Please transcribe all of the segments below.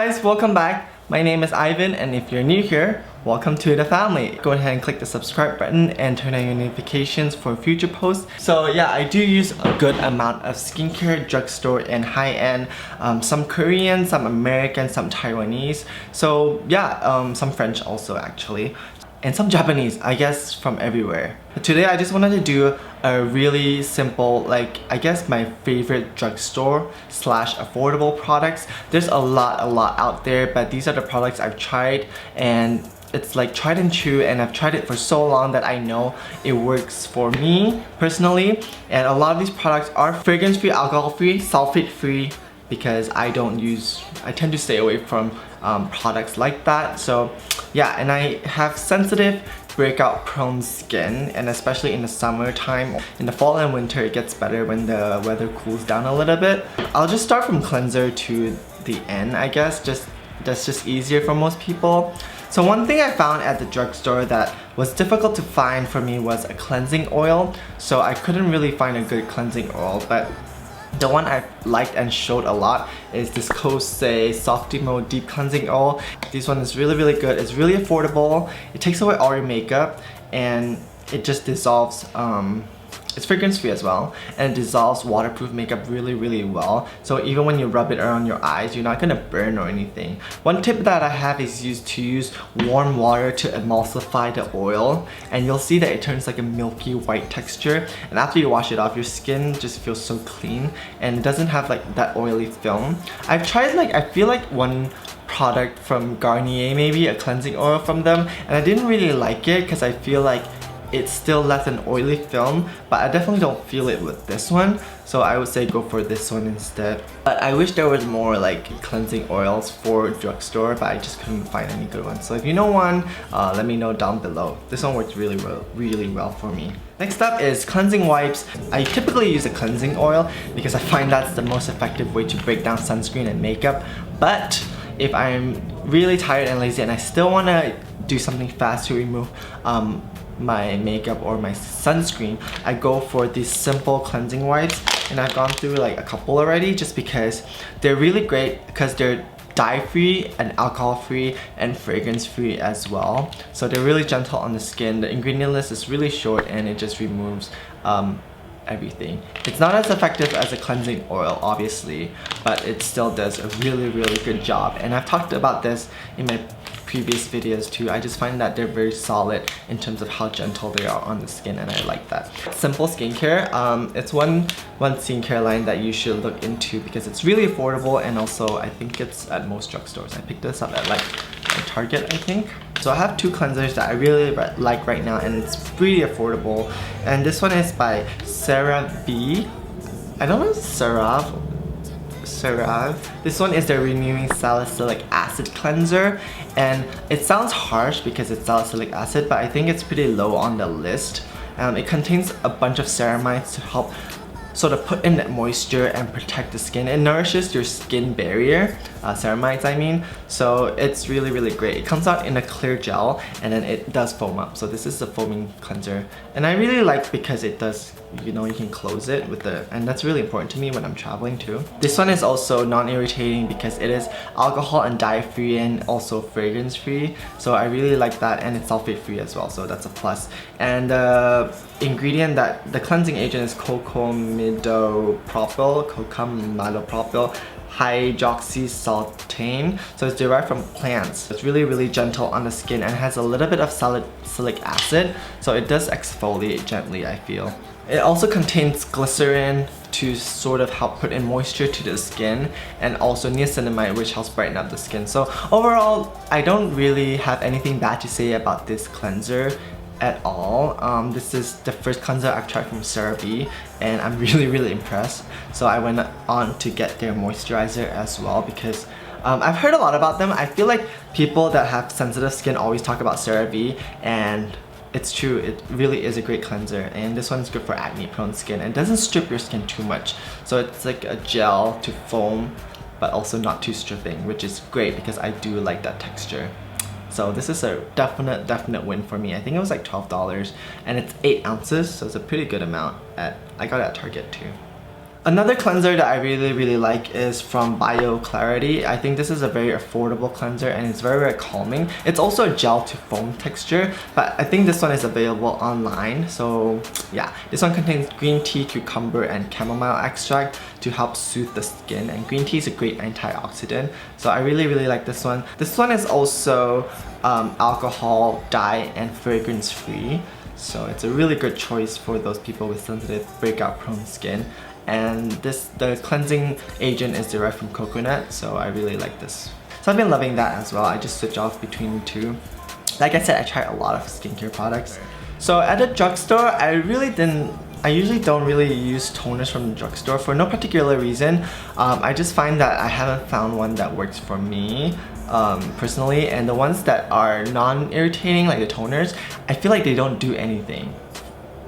guys, welcome back. My name is Ivan, and if you're new here, welcome to the family. Go ahead and click the subscribe button and turn on your notifications for future posts. So yeah, I do use a good amount of skincare, drugstore, and high-end. Some Korean, some American, some Taiwanese. So yeah, some French also actually. And some Japanese, I guess from everywhere. But today I just wanted to do a really simple, like I guess my favorite drugstore slash affordable products. There's a lot out there, but these are the products I've tried, and it's like tried and true, and I've tried it for so long that I know it works for me personally. And a lot of these products are fragrance free, alcohol free, sulfate free, because I tend to stay away from products like that. So yeah, and I have sensitive, breakout prone skin, and especially in the summertime. In the fall and winter it gets better when the weather cools down a little bit. I'll just start from cleanser to the end, I guess. That's just easier for most people. So one thing I found at the drugstore that was difficult to find for me was a cleansing oil. So I couldn't really find a good cleansing oil, but the one I liked and showed a lot is this KOSE SOFTYMO Deep Cleansing Oil. This one is really good. It's really affordable. It takes away all your makeup, and it just dissolves, it's fragrance free as well, and it dissolves waterproof makeup really well. So even when you rub it around your eyes, you're not gonna burn or anything. One tip that I have is to use warm water to emulsify the oil, and you'll see that it turns like a milky white texture, and after you wash it off, your skin just feels so clean, and it doesn't have like that oily film. I've tried I feel like one product from Garnier, maybe a cleansing oil from them, and I didn't really like it because I feel like it still left an oily film, but I definitely don't feel it with this one. So I would say go for this one instead. But I wish there was more like cleansing oils for drugstore, but I just couldn't find any good ones. So if you know one, let me know down below. This one works really well for me. Next up is cleansing wipes. I typically use a cleansing oil because I find that's the most effective way to break down sunscreen and makeup. But if I'm really tired and lazy and I still want to do something fast to remove my makeup or my sunscreen, I go for these simple cleansing wipes, and I've gone through like a couple already just because they're really great because they're dye free and alcohol free and fragrance free as well. So they're really gentle on the skin. The ingredient list is really short, and it just removes everything. It's not as effective as a cleansing oil, obviously, but it still does a really good job. And I've talked about this in my previous videos too. I just find that they're very solid in terms of how gentle they are on the skin, and I like that. Simple skincare, it's one skincare line that you should look into because it's really affordable, and also I think it's at most drugstores. I picked this up at like Target, I think. So I have two cleansers that I really like right now, and it's pretty affordable. And this one is by CERAVE. I don't know if it's CERAVE. This one is the Renewing Salicylic Acid Cleanser, and it sounds harsh because it's salicylic acid, but I think it's pretty low on the list. It contains a bunch of ceramides to help sort of put in that moisture and protect the skin. It nourishes your skin barrier, ceramides I mean, so it's really great. It comes out in a clear gel, and then it does foam up. So this is the foaming cleanser, and I really like because it does, you know, you can close it with and that's really important to me when I'm traveling too. This one is also non-irritating because it is alcohol and dye free and also fragrance free, so I really like that, and it's sulfate free as well, so that's a plus. And the ingredient that the cleansing agent is cocamidopropyl hydroxysultane, so it's derived from plants. It's really gentle on the skin and has a little bit of salicylic acid, so it does exfoliate gently, I feel. It also contains glycerin to sort of help put in moisture to the skin, and also niacinamide, which helps brighten up the skin. So overall, I don't really have anything bad to say about this cleanser at all. This is the first cleanser I've tried from Servi, and I'm really impressed. So I went on to get their moisturizer as well because I've heard a lot about them. I feel like people that have sensitive skin always talk about CeraVe, and it's true, it really is a great cleanser, and this one's good for acne prone skin and doesn't strip your skin too much. So it's like a gel to foam, but also not too stripping, which is great because I do like that texture. So this is a definite win for me. I think it was like $12, and it's 8 ounces, so it's a pretty good amount. I got it at Target too. Another cleanser that I really like is from Bioclarity. I think this is a very affordable cleanser and it's very calming. It's also a gel to foam texture, but I think this one is available online. So yeah, this one contains green tea, cucumber, and chamomile extract to help soothe the skin. And green tea is a great antioxidant, so I really like this one. This one is also alcohol, dye, and fragrance free. So it's a really good choice for those people with sensitive, breakout prone skin. And the cleansing agent is derived from coconut, so I really like this. So I've been loving that as well. I just switch off between the two. Like I said, I tried a lot of skincare products. So at the drugstore, I usually don't really use toners from the drugstore for no particular reason. I just find that I haven't found one that works for me personally, and the ones that are non-irritating, like the toners, I feel like they don't do anything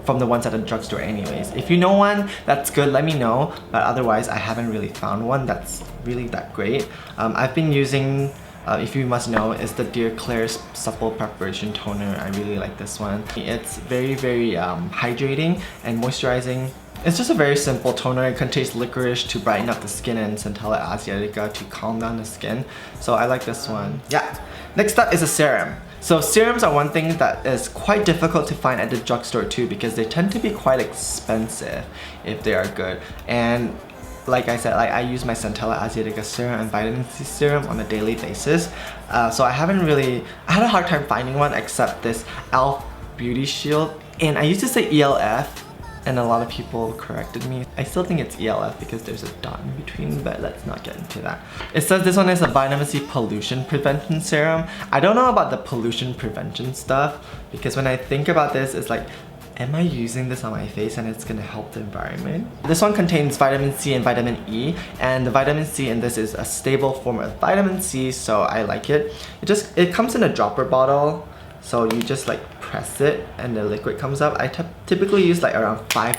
from the ones at the drugstore anyways. If you know one that's good, let me know, but otherwise I haven't really found one that's really that great. I've been using, if you must know, is the KLAIRS Supple Preparation Toner. I really like this one. It's very hydrating and moisturizing. It's just a very simple toner. It contains licorice to brighten up the skin and Centella asiatica to calm down the skin. So I like this one. Yeah. Next up is a serum. So serums are one thing that is quite difficult to find at the drugstore too, because they tend to be quite expensive if they are good. And like I said, I use my Centella asiatica serum and vitamin C serum on a daily basis. So I had a hard time finding one except this E.L.F Beauty Shield. And I used to say E.L.F, and a lot of people corrected me. I still think it's E.L.F because there's a dot in between, but let's not get into that. It says this one is a vitamin C pollution prevention serum. I don't know about the pollution prevention stuff, because when I think about this, it's like, am I using this on my face and it's gonna help the environment? This one contains vitamin C and vitamin E, and the vitamin C in this is a stable form of vitamin C, so I like it. It comes in a dropper bottle, so you just like press it and the liquid comes up. I typically use like around 5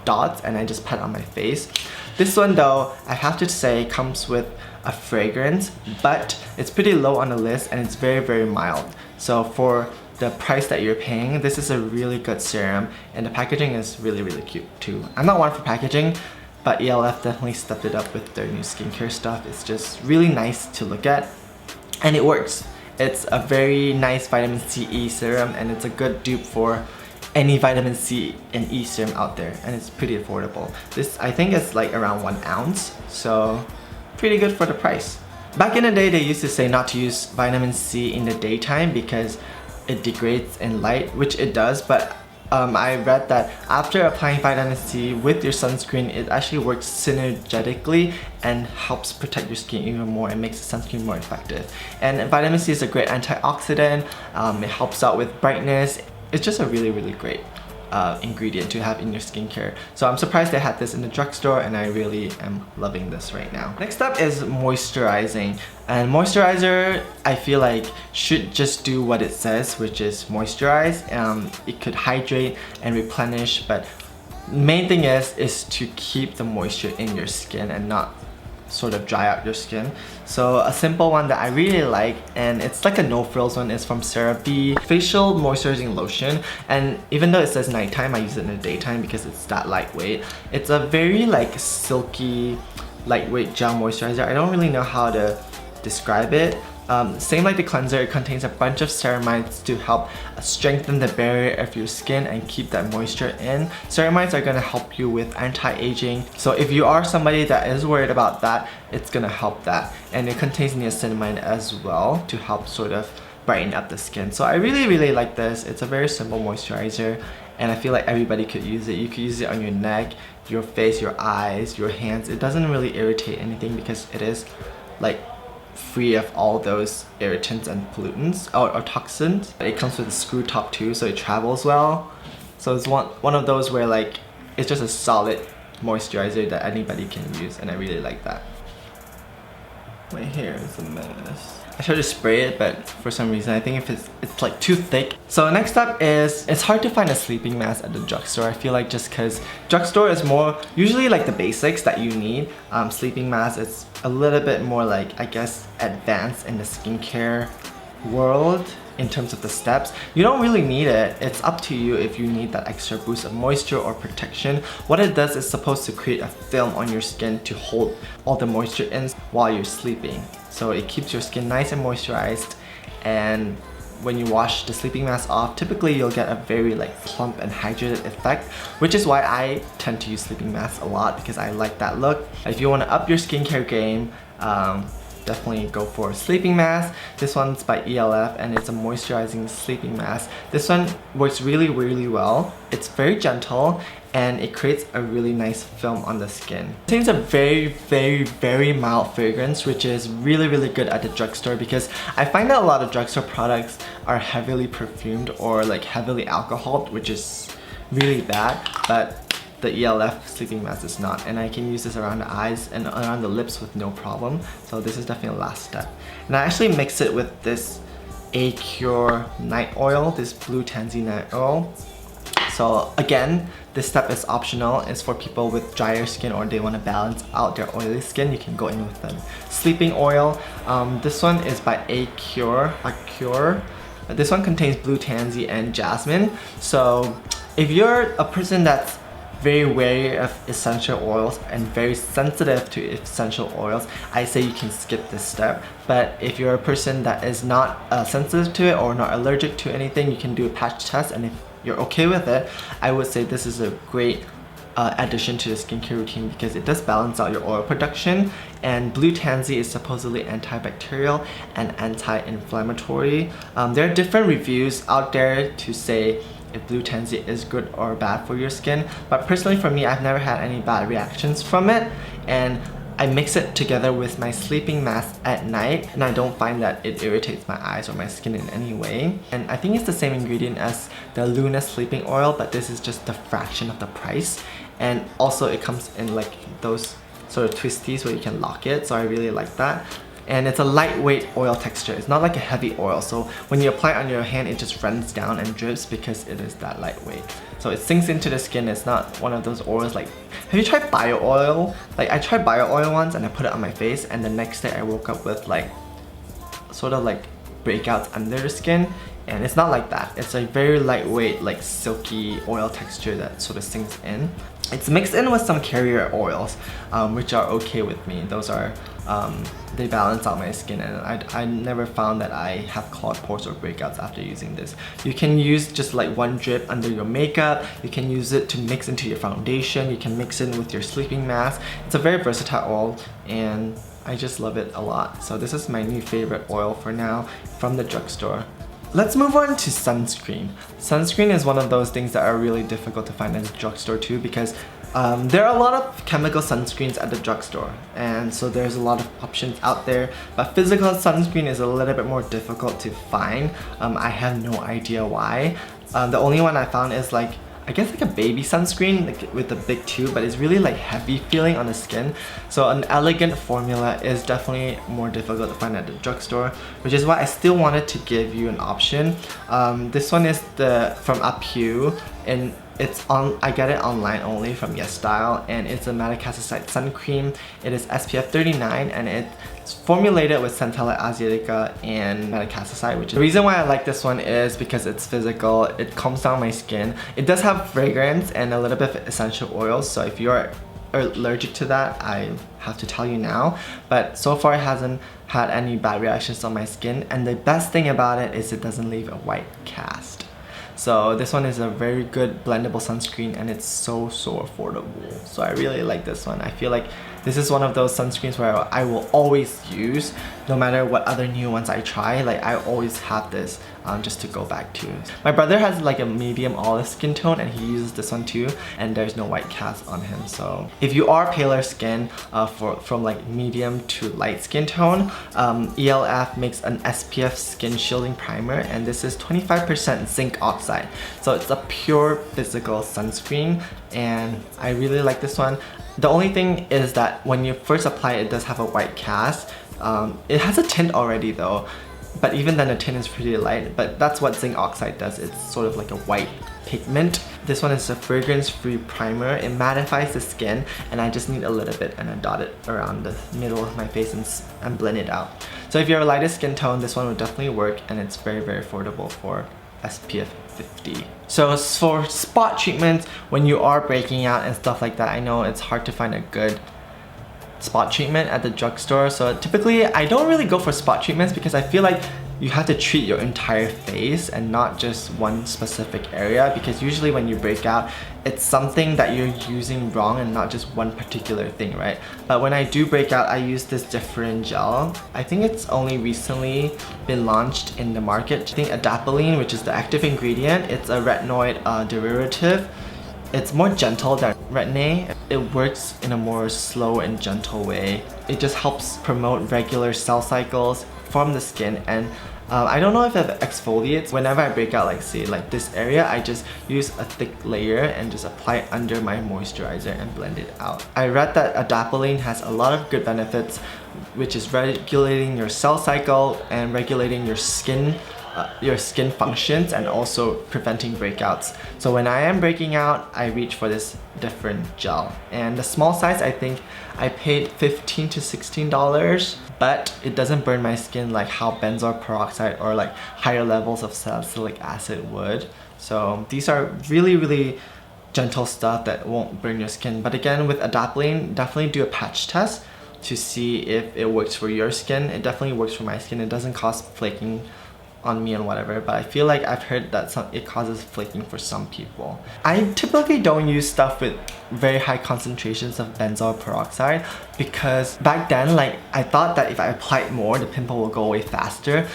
dots and I just pat on my face. This one though, I have to say, comes with a fragrance, but it's pretty low on the list and it's very mild. So for the price that you're paying, this is a really good serum, and the packaging is really cute too. I'm not one for packaging, but E.L.F definitely stepped it up with their new skincare stuff. It's just really nice to look at and it works. It's a very nice vitamin C E serum, and it's a good dupe for any vitamin C and E serum out there, and it's pretty affordable. This I think is like around 1 ounce, so pretty good for the price. Back in the day, they used to say not to use vitamin C in the daytime because it degrades in light, which it does, but I read that after applying vitamin C with your sunscreen, it actually works synergetically and helps protect your skin even more and makes the sunscreen more effective. And vitamin C is a great antioxidant. It helps out with brightness. It's just a really great ingredient to have in your skincare. So I'm surprised they had this in the drugstore, and I really am loving this right now. Next up is moisturizing. And moisturizer, I feel like, should just do what it says, which is moisturize. It could hydrate and replenish, but main thing is to keep the moisture in your skin and not sort of dry out your skin. So a simple one that I really like, and it's like a no frills one, is from Servi facial moisturizing lotion. And even though it says nighttime, I use it in the daytime because it's that lightweight. It's a very like silky, lightweight gel moisturizer. I don't really know how to describe it. Same like the cleanser, it contains a bunch of ceramides to help strengthen the barrier of your skin and keep that moisture in. Ceramides are gonna help you with anti-aging. So if you are somebody that is worried about that, it's gonna help that. And it contains niacinamide as well to help sort of brighten up the skin. So I really like this. It's a very simple moisturizer, and I feel like everybody could use it. You could use it on your neck, your face, your eyes, your hands. It doesn't really irritate anything because it is like free of all those irritants and pollutants or toxins. It comes with a screw top too, so it travels well. So it's one of those where like it's just a solid moisturizer that anybody can use, and I really like that. My hair is a mess. I tried to spray it, but for some reason I think if it's like too thick. So next up is, it's hard to find a sleeping mask at the drugstore. I feel like just because drugstore is more usually like the basics that you need. Sleeping mask is a little bit more like, I guess, advanced in the skincare world in terms of the steps. You don't really need it. It's up to you if you need that extra boost of moisture or protection. What it does is supposed to create a film on your skin to hold all the moisture in while you're sleeping. So it keeps your skin nice and moisturized, and when you wash the sleeping mask off, typically you'll get a very like plump and hydrated effect, which is why I tend to use sleeping masks a lot, because I like that look. If you want to up your skincare game, definitely go for a sleeping mask. This one's by E.L.F and it's a moisturizing sleeping mask. This one works really well. It's very gentle and it creates a really nice film on the skin. It contains a very mild fragrance, which is really good at the drugstore, because I find that a lot of drugstore products are heavily perfumed or like heavily alcoholed, which is really bad, but the E.L.F sleeping mask is not, and I can use this around the eyes and around the lips with no problem. So this is definitely the last step. And I actually mix it with this ACURE night oil, this blue tansy night oil. So again, this step is optional. It's for people with drier skin or they want to balance out their oily skin. You can go in with a sleeping oil. This one is by ACURE. This one contains blue tansy and jasmine. So if you're a person that's very wary of essential oils and very sensitive to essential oils, I say you can skip this step. But if you're a person that is not sensitive to it or not allergic to anything, you can do a patch test, and if you're okay with it, I would say this is a great addition to the skincare routine, because it does balance out your oil production, and blue tansy is supposedly antibacterial and anti-inflammatory. There are different reviews out there to say if blue tansy is good or bad for your skin, but personally for me, I've never had any bad reactions from it, and I mix it together with my sleeping mask at night, and I don't find that it irritates my eyes or my skin in any way. And I think it's the same ingredient as the Luna sleeping oil, but this is just the fraction of the price, and also it comes in like those sort of twisties where you can lock it, so I really like that. And it's a lightweight oil texture. It's not like a heavy oil, so when you apply it on your hand, it just runs down and drips because it is that lightweight. So it sinks into the skin. It's not one of those oils like, have you tried bio oil? Like I tried bio oil once and I put it on my face, and the next day I woke up with like sort of like breakouts under the skin, and it's not like that. It's a very lightweight, like silky oil texture that sort of sinks in. It's mixed in with some carrier oils, which are okay with me. Those are, they balance out my skin, and I never found that I have clogged pores or breakouts after using this. You can use just like one drip under your makeup. You can use it to mix into your foundation. You can mix it with your sleeping mask. It's a very versatile oil, and I just love it a lot. So this is my new favorite oil for now from the drugstore. Let's move on to sunscreen. Sunscreen is one of those things that are really difficult to find at the drugstore too, because there are a lot of chemical sunscreens at the drugstore, and so there's a lot of options out there, but physical sunscreen is a little bit more difficult to find. I have no idea why. The only one I found is like, I guess like a baby sunscreen, like with the big tube, but it's really like heavy feeling on the skin. So an elegant formula is definitely more difficult to find at the drugstore, which is why I still wanted to give you an option. This one is from ACURE, and I get it online only from YesStyle, and it's a MADECASSOSIDE sun cream. It is SPF 39 and it's formulated with Centella asiatica and MADECASSOSIDE, which is the reason why I like this one is because it's physical. It calms down my skin. It does have fragrance and a little bit of essential oils, so if you're allergic to that, I have to tell you now, but so far it hasn't had any bad reactions on my skin, and the best thing about it is it doesn't leave a white cast. So this one is a very good blendable sunscreen, and it's so affordable. So I really like this one. I feel like this is one of those sunscreens where I will always use, no matter what other new ones I try. Like I always have this just to go back to. My brother has like a medium olive skin tone, and he uses this one too, and there's no white cast on him. So if you are paler skin, from like medium to light skin tone, E.L.F makes an SPF skin shielding primer, and this is 25% zinc oxide. So it's a pure physical sunscreen, and I really like this one. The only thing is that when you first apply it, it does have a white cast. It has a tint already though, but even then the tint is pretty light, but that's what zinc oxide does. It's sort of like a white pigment. This one is a fragrance-free primer. It mattifies the skin, and I just need a little bit and I dot it around the middle of my face and blend it out. So if you have a lighter skin tone, this one would definitely work, and it's very, very affordable for SPF 50. So for spot treatments, when you are breaking out and stuff like that, I know it's hard to find a good spot treatment at the drugstore. So typically I don't really go for spot treatments because I feel like you have to treat your entire face and not just one specific area, because usually when you break out, it's something that you're using wrong and not just one particular thing, right? But when I do break out, I use this DIFFERIN gel. I think it's only recently been launched in the market. I think adapalene, which is the active ingredient, it's a retinoid derivative. It's more gentle than Retin-A. It works in a more slow and gentle way. It just helps promote regular cell cycles from the skin, and I don't know if it exfoliates. Whenever I break out, like say like this area, I just use a thick layer and just apply it under my moisturizer and blend it out. I read that adapalene has a lot of good benefits, which is regulating your cell cycle and regulating your skin functions, and also preventing breakouts. So when I am breaking out, I reach for this DIFFERIN gel. And the small size, I think I paid $15 to $16, but it doesn't burn my skin like how benzoyl peroxide or like higher levels of salicylic acid would. So these are really, really gentle stuff that won't burn your skin. But again, with adapalene, definitely do a patch test to see if it works for your skin. It definitely works for my skin. It doesn't cause flaking on me and whatever, but I feel like I've heard that it causes flaking for some people. I typically don't use stuff with very high concentrations of benzoyl peroxide because back then, like, I thought that if I applied more, the pimple will go away faster.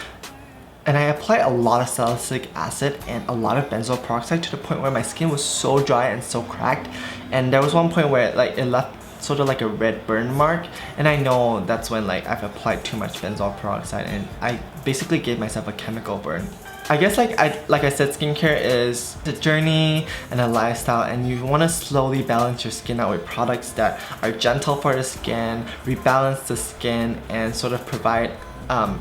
And I applied a lot of salicylic acid and a lot of benzoyl peroxide to the point where my skin was so dry and so cracked. And there was one point where like it left sort of like a red burn mark, and I know that's when like I've applied too much benzoyl peroxide and I basically gave myself a chemical burn. I guess like I said, skincare is a journey and a lifestyle, and you want to slowly balance your skin out with products that are gentle for the skin, rebalance the skin, and sort of provide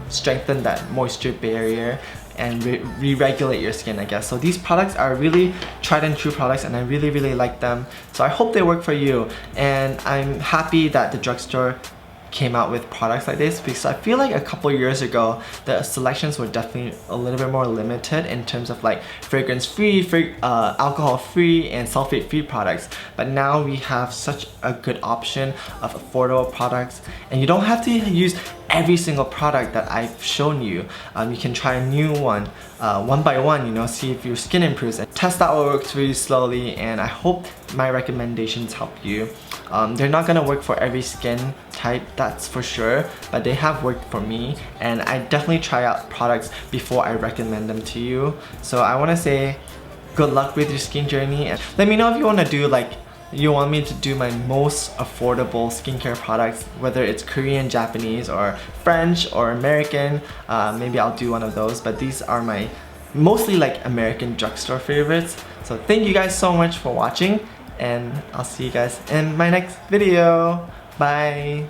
strengthen that moisture barrier and re-regulate your skin, I guess. So these products are really tried and true products, and I really, really like them. So I hope they work for you, and I'm happy that the drugstore came out with products like this, because I feel like a couple years ago the selections were definitely a little bit more limited in terms of like fragrance free, alcohol free, and sulfate free products. But now we have such a good option of affordable products, and you don't have to use every single product that I've shown you. You can try a new one by one, you know, see if your skin improves, and test out what works for you slowly. And I hope my recommendations help you. They're not gonna work for every skin type, that's for sure, but they have worked for me, and I definitely try out products before I recommend them to you. So I want to say good luck with your skin journey, and let me know if you want to do you want me to do my most affordable skincare products, whether it's Korean, Japanese, or French, or American. Maybe I'll do one of those, but these are my mostly like American drugstore favorites. So thank you guys so much for watching, and I'll see you guys in my next video. Bye!